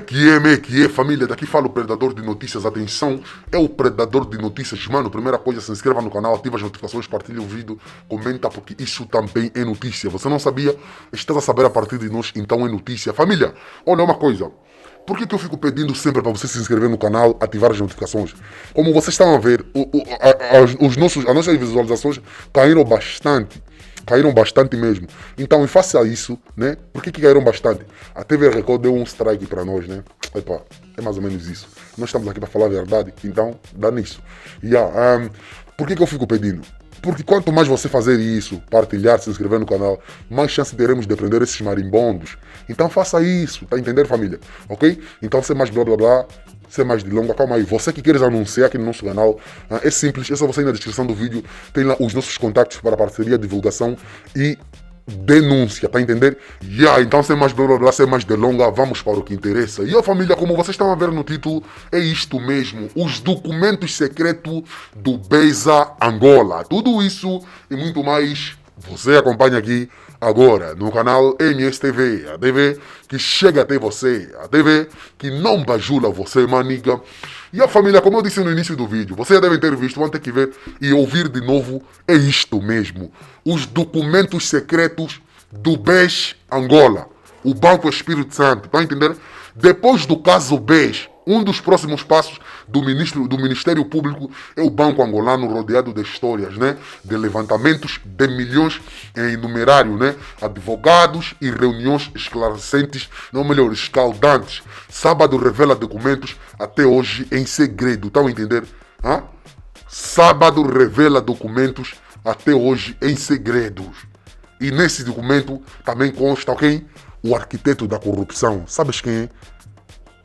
Que é família, daqui fala o Predador de Notícias, atenção, é o Predador de Notícias, mano, primeira coisa, se inscreva no canal, ativa as notificações, partilha o vídeo, comenta porque isso também é notícia, você não sabia, estás a saber a partir de nós, então é notícia. Família, olha uma coisa, por que eu fico pedindo sempre para você se inscrever no canal, ativar as notificações? Como vocês estão a ver, as nossas visualizações caíram bastante mesmo. Então, faça isso, né? Por que caíram bastante? A TV Record deu um strike para nós, né? Epa, é mais ou menos isso. Nós estamos aqui para falar a verdade, então dá nisso. Por que eu fico pedindo? Porque quanto mais você fazer isso, partilhar, se inscrever no canal, mais chance teremos de aprender esses marimbondos. Então faça isso, tá entendendo, família? Ok? Então, sem mais blá blá blá, sem mais delonga, calma aí. Você que queres anunciar aqui no nosso canal, é simples, é só você ir na descrição do vídeo, tem lá os nossos contatos para parceria, divulgação e denúncia, tá entender? Então sem mais blá blá blá, sem mais delonga, vamos para o que interessa. E a família, como vocês estão a ver no título, é isto mesmo, os documentos secretos do Beza Angola. Tudo isso e muito mais, você acompanha aqui agora no canal MSTV, a TV que chega até você, a TV que não bajula você, maniga. E a família, como eu disse no início do vídeo, vocês devem ter visto, vão ter que ver e ouvir de novo, é isto mesmo. Os documentos secretos do BES Angola, o Banco Espírito Santo, tá entendendo? Depois do caso BES, um dos próximos passos do Ministério Público é o Banco Angolano rodeado de histórias, né? De levantamentos de milhões em numerário, né? Advogados e reuniões esclarecentes, não melhor, escaldantes. Sábado revela documentos até hoje em segredo, estão a entender? Sábado revela documentos até hoje em segredos. E nesse documento também consta quem? O arquiteto da corrupção. Sabes quem é?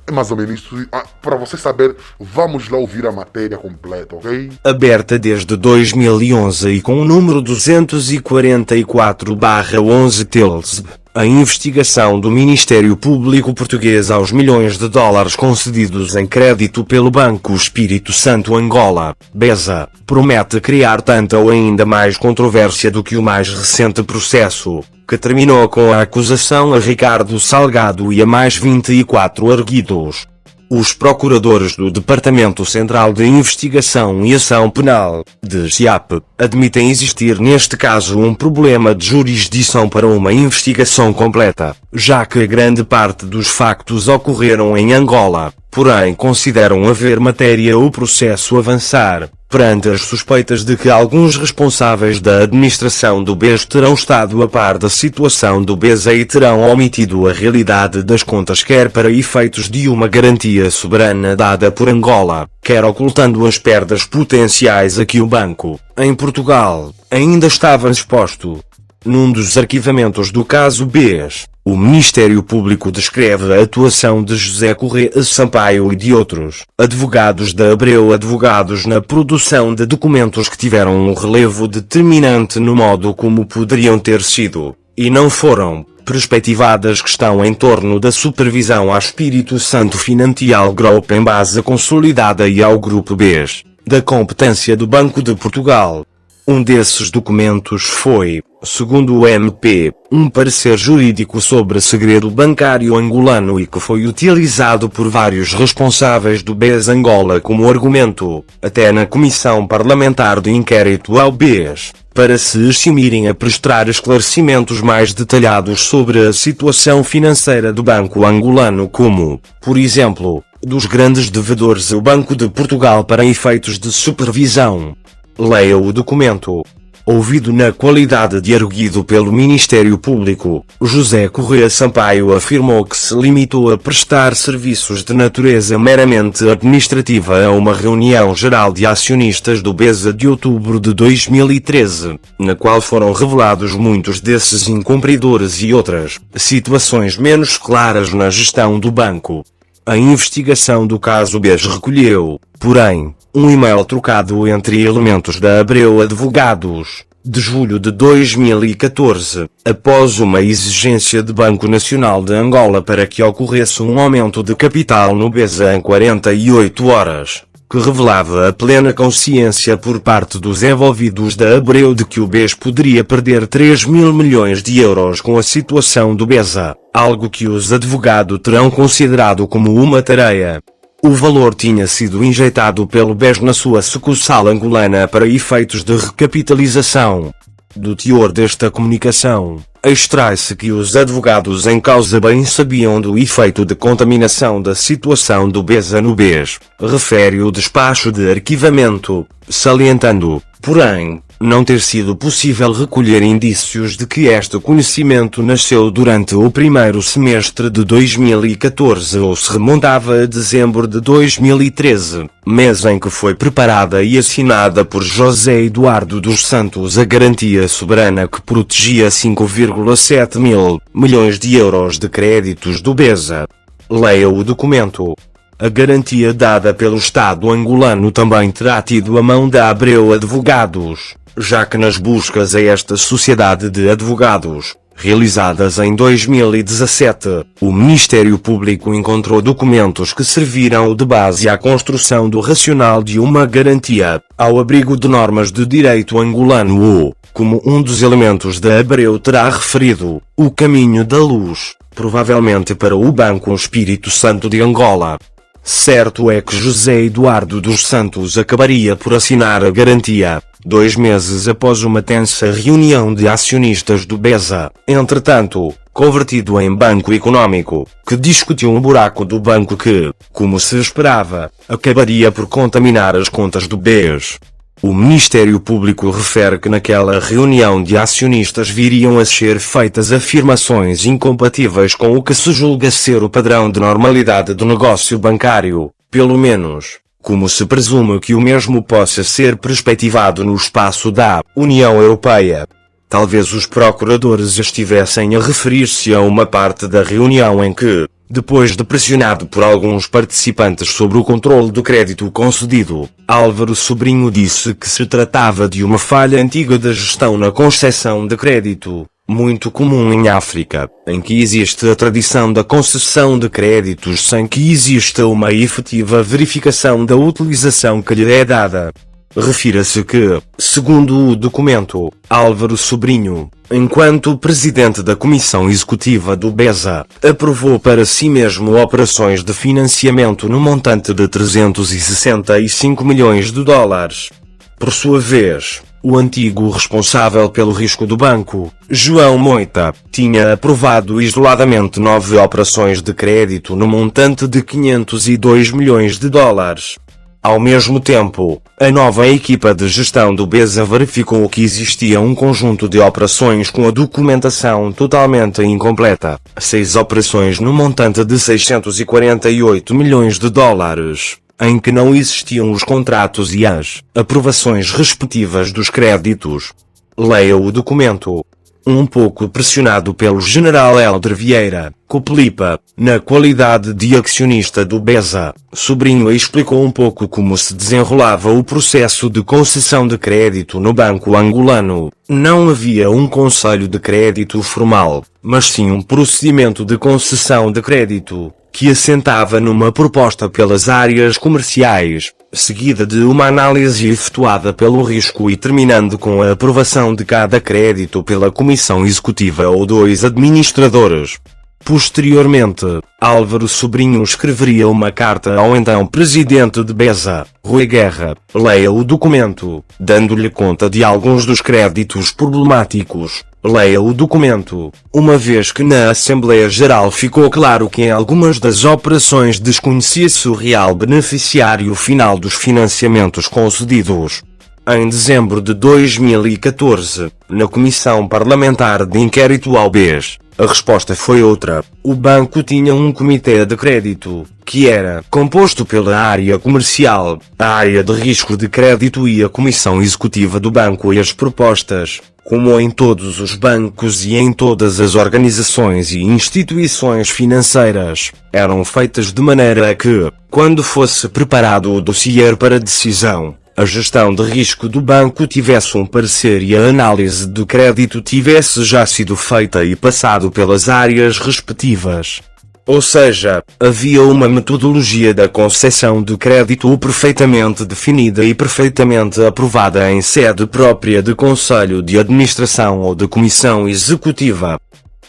É mais ou menos isso. Para você saber, vamos lá ouvir a matéria completa, ok? Aberta desde 2011 e com o número 244/11 TELSB, a investigação do Ministério Público Português aos milhões de dólares concedidos em crédito pelo Banco Espírito Santo Angola, BESA, promete criar tanta ou ainda mais controvérsia do que o mais recente processo, que terminou com a acusação a Ricardo Salgado e a mais 24 arguidos. Os procuradores do Departamento Central de Investigação e Ação Penal, DCAP, admitem existir neste caso um problema de jurisdição para uma investigação completa, já que grande parte dos factos ocorreram em Angola, porém consideram haver matéria ou processo avançar, perante as suspeitas de que alguns responsáveis da administração do BES terão estado a par da situação do BESA e terão omitido a realidade das contas quer para efeitos de uma garantia soberana dada por Angola, quer ocultando as perdas potenciais a que o banco, em Portugal, ainda estava exposto. Num dos arquivamentos do caso BES, o Ministério Público descreve a atuação de José Correa Sampaio e de outros advogados da Abreu Advogados na produção de documentos que tiveram um relevo determinante no modo como poderiam ter sido, e não foram, perspectivadas questão em torno da supervisão ao Espírito Santo Financial Group em base consolidada e ao Grupo BES, da competência do Banco de Portugal. Um desses documentos foi, segundo o MP, um parecer jurídico sobre segredo bancário angolano e que foi utilizado por vários responsáveis do BES Angola como argumento, até na Comissão Parlamentar de Inquérito ao BES, para se eximirem a prestar esclarecimentos mais detalhados sobre a situação financeira do banco angolano como, por exemplo, dos grandes devedores ao Banco de Portugal para efeitos de supervisão. Leia o documento. Ouvido na qualidade de arguido pelo Ministério Público, José Correa Sampaio afirmou que se limitou a prestar serviços de natureza meramente administrativa a uma reunião geral de acionistas do BESA de outubro de 2013, na qual foram revelados muitos desses incumpridores e outras situações menos claras na gestão do banco. A investigação do caso BES recolheu, porém, um e-mail trocado entre elementos da Abreu Advogados, de julho de 2014, após uma exigência do Banco Nacional de Angola para que ocorresse um aumento de capital no BESA em 48 horas, que revelava a plena consciência por parte dos envolvidos da Abreu de que o BES poderia perder 3 mil milhões de euros com a situação do BESA. algo que os advogados terão considerado como uma tarefa. O valor tinha sido injetado pelo BES na sua sucursal angolana para efeitos de recapitalização. Do teor desta comunicação, extrai-se que os advogados em causa bem sabiam do efeito de contaminação da situação do BESA no BES, refere o despacho de arquivamento, salientando, porém, não ter sido possível recolher indícios de que este conhecimento nasceu durante o primeiro semestre de 2014 ou se remontava a dezembro de 2013, mês em que foi preparada e assinada por José Eduardo dos Santos a garantia soberana que protegia 5,7 mil milhões de euros de créditos do BESA. Leia o documento. A garantia dada pelo Estado angolano também terá tido a mão da Abreu Advogados, já que nas buscas a esta sociedade de advogados, realizadas em 2017, o Ministério Público encontrou documentos que serviram de base à construção do racional de uma garantia, ao abrigo de normas de direito angolano ou, como um dos elementos da Abreu terá referido, o caminho da luz, provavelmente para o Banco Espírito Santo de Angola. Certo é que José Eduardo dos Santos acabaria por assinar a garantia, 2 meses após uma tensa reunião de acionistas do BESA, entretanto, convertido em banco econômico, que discutiu um buraco do banco que, como se esperava, acabaria por contaminar as contas do BES. O Ministério Público refere que naquela reunião de acionistas viriam a ser feitas afirmações incompatíveis com o que se julga ser o padrão de normalidade do negócio bancário, pelo menos, como se presume que o mesmo possa ser perspectivado no espaço da União Europeia. Talvez os procuradores estivessem a referir-se a uma parte da reunião em que, depois de pressionado por alguns participantes sobre o controle do crédito concedido, Álvaro Sobrinho disse que se tratava de uma falha antiga da gestão na concessão de crédito, muito comum em África, em que existe a tradição da concessão de créditos sem que exista uma efetiva verificação da utilização que lhe é dada. Refira-se que, segundo o documento, Álvaro Sobrinho, enquanto presidente da Comissão Executiva do BESA, aprovou para si mesmo operações de financiamento no montante de 365 milhões de dólares. Por sua vez, o antigo responsável pelo risco do banco, João Moita, tinha aprovado isoladamente 9 operações de crédito no montante de 502 milhões de dólares. Ao mesmo tempo, a nova equipa de gestão do BESA verificou que existia um conjunto de operações com a documentação totalmente incompleta, 6 operações no montante de 648 milhões de dólares, em que não existiam os contratos e as aprovações respectivas dos créditos. Leia o documento. Um pouco pressionado pelo general Hélder Vieira, Coplipa, na qualidade de acionista do BESA, Sobrinho explicou um pouco como se desenrolava o processo de concessão de crédito no banco angolano. Não havia um conselho de crédito formal, mas sim um procedimento de concessão de crédito, que assentava numa proposta pelas áreas comerciais, seguida de uma análise efetuada pelo risco e terminando com a aprovação de cada crédito pela Comissão Executiva ou 2 administradores. Posteriormente, Álvaro Sobrinho escreveria uma carta ao então presidente de BESA, Rui Guerra, leia o documento, dando-lhe conta de alguns dos créditos problemáticos. Leia o documento, uma vez que na Assembleia Geral ficou claro que em algumas das operações desconhecia-se o real beneficiário final dos financiamentos concedidos. Em dezembro de 2014, na Comissão Parlamentar de Inquérito ao BES, a resposta foi outra. O banco tinha um comitê de crédito, que era composto pela área comercial, a área de risco de crédito e a comissão executiva do banco, e as propostas, como em todos os bancos e em todas as organizações e instituições financeiras, eram feitas de maneira a que, quando fosse preparado o dossiê para decisão, a gestão de risco do banco tivesse um parecer e a análise do crédito tivesse já sido feita e passado pelas áreas respectivas. Ou seja, havia uma metodologia da concessão de crédito perfeitamente definida e perfeitamente aprovada em sede própria de Conselho de Administração ou de Comissão Executiva.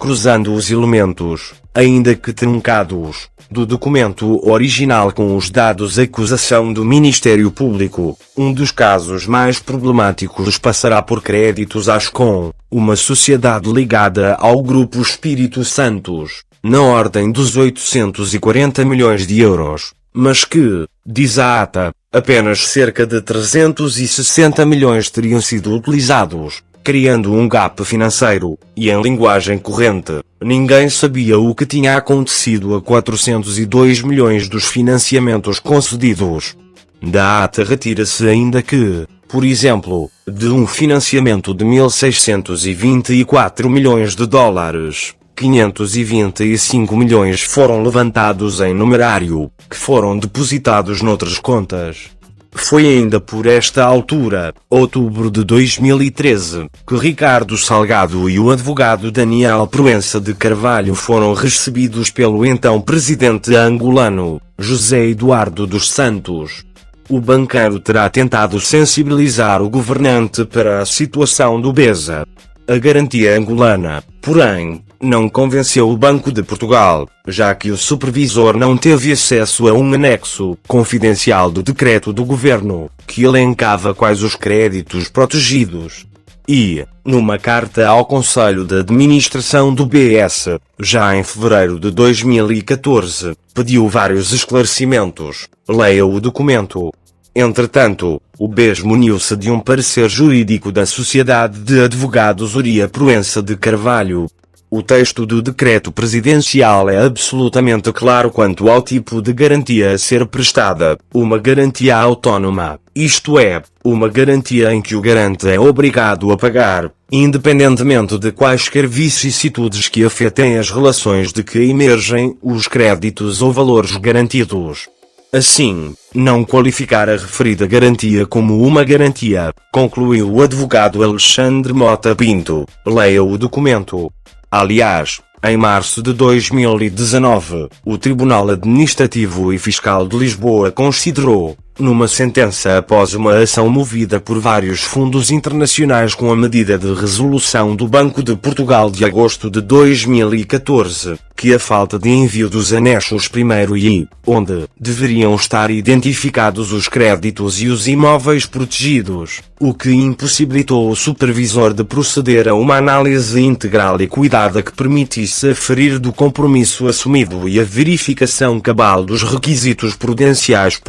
cruzando os elementos, ainda que truncados, do documento original com os dados de acusação do Ministério Público. Um dos casos mais problemáticos passará por créditos à Ascom, uma sociedade ligada ao Grupo Espírito Santos, na ordem dos 840 milhões de euros, mas que, diz a ata, apenas cerca de 360 milhões teriam sido utilizados, criando um gap financeiro, e em linguagem corrente, ninguém sabia o que tinha acontecido a 402 milhões dos financiamentos concedidos. Da ata retira-se ainda que, por exemplo, de um financiamento de 1.624 milhões de dólares, 525 milhões foram levantados em numerário, que foram depositados noutras contas. Foi ainda por esta altura, outubro de 2013, que Ricardo Salgado e o advogado Daniel Proença de Carvalho foram recebidos pelo então presidente angolano, José Eduardo dos Santos. O banqueiro terá tentado sensibilizar o governante para a situação do BESA. A garantia angolana, porém, não convenceu o Banco de Portugal, já que o supervisor não teve acesso a um anexo confidencial do decreto do governo, que elencava quais os créditos protegidos. E, numa carta ao Conselho de Administração do BS, já em fevereiro de 2014, pediu vários esclarecimentos. Leia o documento. Entretanto, o BES muniu-se de um parecer jurídico da Sociedade de Advogados Uria Proença de Carvalho. O texto do decreto presidencial é absolutamente claro quanto ao tipo de garantia a ser prestada, uma garantia autónoma, isto é, uma garantia em que o garante é obrigado a pagar, independentemente de quaisquer vicissitudes que afetem as relações de que emergem os créditos ou valores garantidos. Assim, não qualificar a referida garantia como uma garantia, concluiu o advogado Alexandre Mota Pinto. Leia o documento. Aliás, em março de 2019, o Tribunal Administrativo e Fiscal de Lisboa considerou, numa sentença após uma ação movida por vários fundos internacionais com a medida de resolução do Banco de Portugal de agosto de 2014, que a falta de envio dos anexos primeiro e, onde deveriam estar identificados os créditos e os imóveis protegidos, o que impossibilitou o supervisor de proceder a uma análise integral e cuidada que permitisse aferir do compromisso assumido e a verificação cabal dos requisitos prudenciais.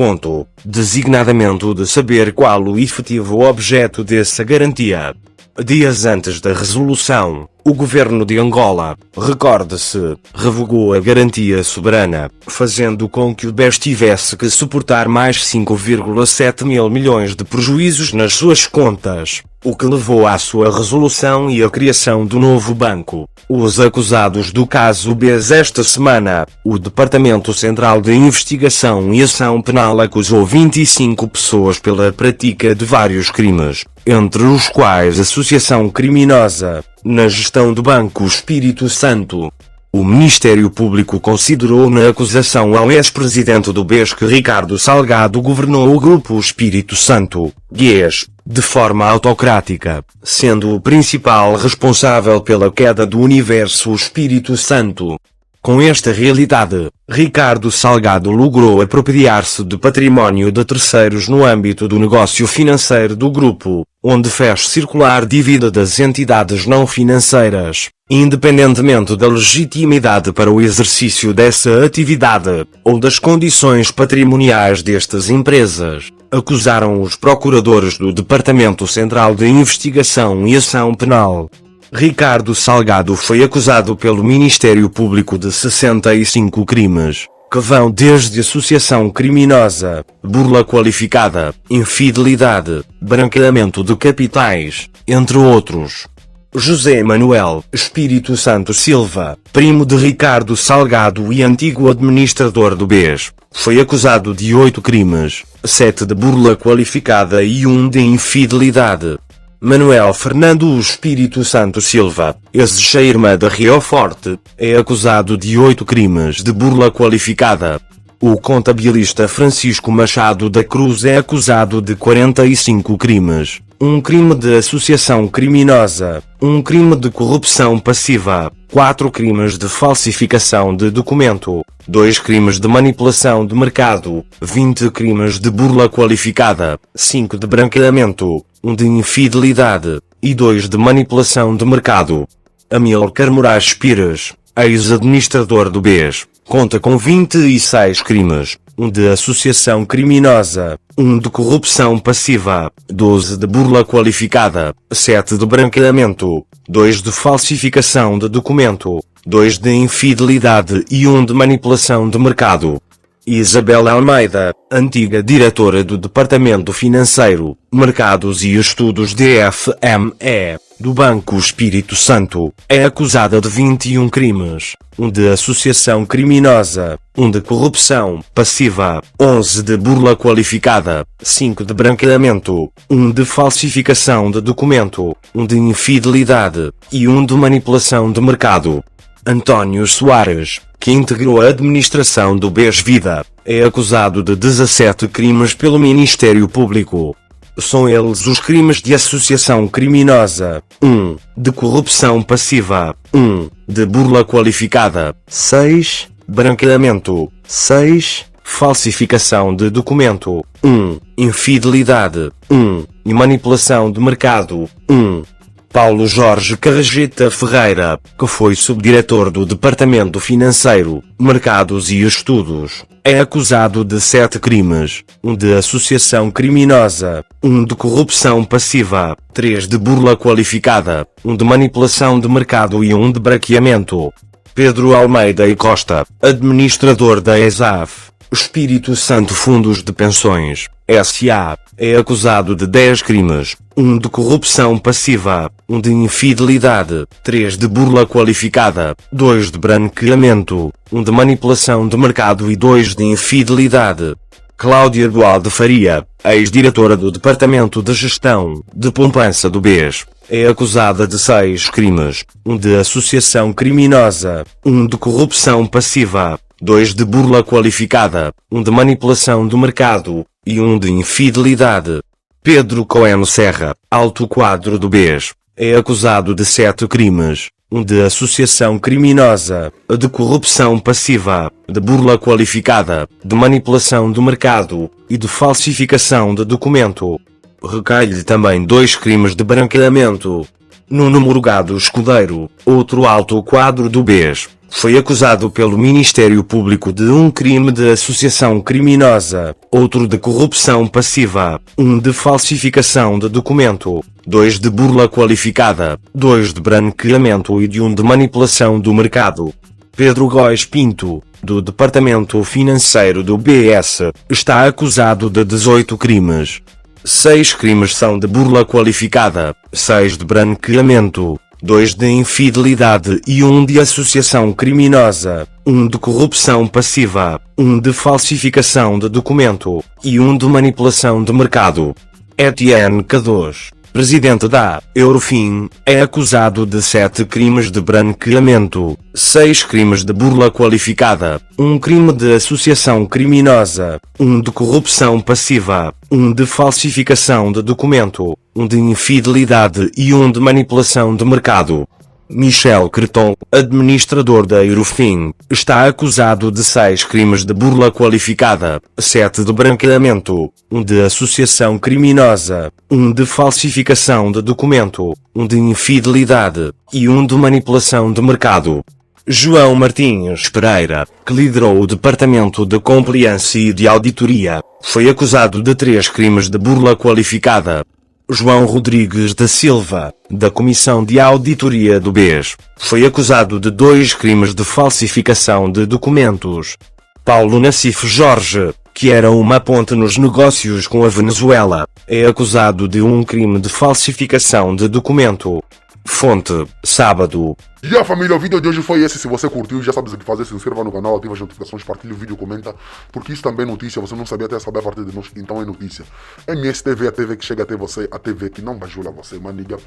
Designadamente o de saber qual o efetivo objeto dessa garantia. Dias antes da resolução, o governo de Angola, recorde-se, revogou a garantia soberana, fazendo com que o BES tivesse que suportar mais 5,7 mil milhões de prejuízos nas suas contas, o que levou à sua resolução e à criação do novo banco. Os acusados do caso BES esta semana, o Departamento Central de Investigação e Ação Penal acusou 25 pessoas pela prática de vários crimes, entre os quais associação criminosa, na gestão do Banco Espírito Santo. O Ministério Público considerou na acusação ao ex-presidente do BES que Ricardo Salgado governou o Grupo Espírito Santo, GES, de forma autocrática, sendo o principal responsável pela queda do universo Espírito Santo. Com esta realidade, Ricardo Salgado logrou apropriar-se de património de terceiros no âmbito do negócio financeiro do grupo, onde fez circular dívida das entidades não financeiras, independentemente da legitimidade para o exercício dessa atividade, ou das condições patrimoniais destas empresas, acusaram os procuradores do Departamento Central de Investigação e Ação Penal. Ricardo Salgado foi acusado pelo Ministério Público de 65 crimes, que vão desde associação criminosa, burla qualificada, infidelidade, branqueamento de capitais, entre outros. José Manuel Espírito Santo Silva, primo de Ricardo Salgado e antigo administrador do BES, foi acusado de 8 crimes, 7 de burla qualificada e 1 de infidelidade. Manuel Fernando Espírito Santo Silva, ex-Cheirma da Rio Forte, é acusado de 8 crimes de burla qualificada. O contabilista Francisco Machado da Cruz é acusado de 45 crimes, um crime de associação criminosa, um crime de corrupção passiva, 4 crimes de falsificação de documento, 2 crimes de manipulação de mercado, 20 crimes de burla qualificada, 5 de branqueamento, 1 de infidelidade e 2 de manipulação de mercado. Amílcar Moraes Pires, ex-administrador do BES, conta com 26 crimes, 1 de associação criminosa, 1 de corrupção passiva, 12 de burla qualificada, 7 de branqueamento, 2 de falsificação de documento, 2 de infidelidade e 1 de manipulação de mercado. Isabel Almeida, antiga diretora do Departamento Financeiro, Mercados e Estudos DFME, do Banco Espírito Santo, é acusada de 21 crimes, 1 de associação criminosa, 1 de corrupção passiva, 11 de burla qualificada, 5 de branqueamento, 1 de falsificação de documento, 1 de infidelidade e 1 de manipulação de mercado. António Soares, que integrou a administração do BES Vida, é acusado de 17 crimes pelo Ministério Público. São eles os crimes de associação criminosa, 1, de corrupção passiva, 1, de burla qualificada, 6, branqueamento, 6, falsificação de documento, 1, infidelidade, 1, e manipulação de mercado, 1. Paulo Jorge Carrageta Ferreira, que foi subdiretor do Departamento Financeiro, Mercados e Estudos, é acusado de 7 crimes, 1 de associação criminosa, 1 de corrupção passiva, 3 de burla qualificada, 1 de manipulação de mercado e 1 de branqueamento. Pedro Almeida e Costa, administrador da ESAF, Espírito Santo Fundos de Pensões, S.A., é acusado de 10 crimes, 1 de corrupção passiva, 1 de infidelidade, 3 de burla qualificada, 2 de branqueamento, 1 de manipulação de mercado e 2 de infidelidade. Cláudia Dualde Faria, ex-diretora do Departamento de Gestão de Poupança do BES, é acusada de 6 crimes, 1 de associação criminosa, 1 de corrupção passiva, 2 de burla qualificada, 1 de manipulação do mercado e 1 de infidelidade. Pedro Coelho Serra, alto quadro do BES, é acusado de 7 crimes, 1 de associação criminosa, de corrupção passiva, de burla qualificada, de manipulação do mercado e de falsificação de documento. Recai-lhe também 2 crimes de branqueamento. Nuno Morgado Escudeiro, outro alto quadro do BES, foi acusado pelo Ministério Público de 1 crime de associação criminosa, outro de corrupção passiva, 1 de falsificação de documento, 2 de burla qualificada, 2 de branqueamento e de 1 de manipulação do mercado. Pedro Góes Pinto, do Departamento Financeiro do BS, está acusado de 18 crimes. 6 crimes são de burla qualificada, 6 de branqueamento, 2 de infidelidade e 1 de associação criminosa, 1 de corrupção passiva, 1 de falsificação de documento e 1 de manipulação de mercado. Etienne Cados, presidente da Eurofin, é acusado de 7 crimes de branqueamento, 6 crimes de burla qualificada, 1 crime de associação criminosa, 1 de corrupção passiva, 1 de falsificação de documento, 1 de infidelidade e 1 de manipulação de mercado. Michel Creton, administrador da Eurofin, está acusado de 6 crimes de burla qualificada, 7 de branqueamento, 1 de associação criminosa, 1 de falsificação de documento, 1 de infidelidade e 1 de manipulação de mercado. João Martins Pereira, que liderou o Departamento de Compliance e de Auditoria, foi acusado de 3 crimes de burla qualificada. João Rodrigues da Silva, da Comissão de Auditoria do BES, foi acusado de 2 crimes de falsificação de documentos. Paulo Nassif Jorge, que era uma ponte nos negócios com a Venezuela, é acusado de 1 crime de falsificação de documento. Fonte, sábado. E a família, o vídeo de hoje foi esse. Se você curtiu, já sabes o que fazer. Se inscreva no canal, ativa as notificações, partilhe o vídeo, comenta. Porque isso também é notícia. Você não sabia até saber a partir de nós. Então é notícia. MSTV, a TV que chega até você. A TV que não vai jurar você, maniga.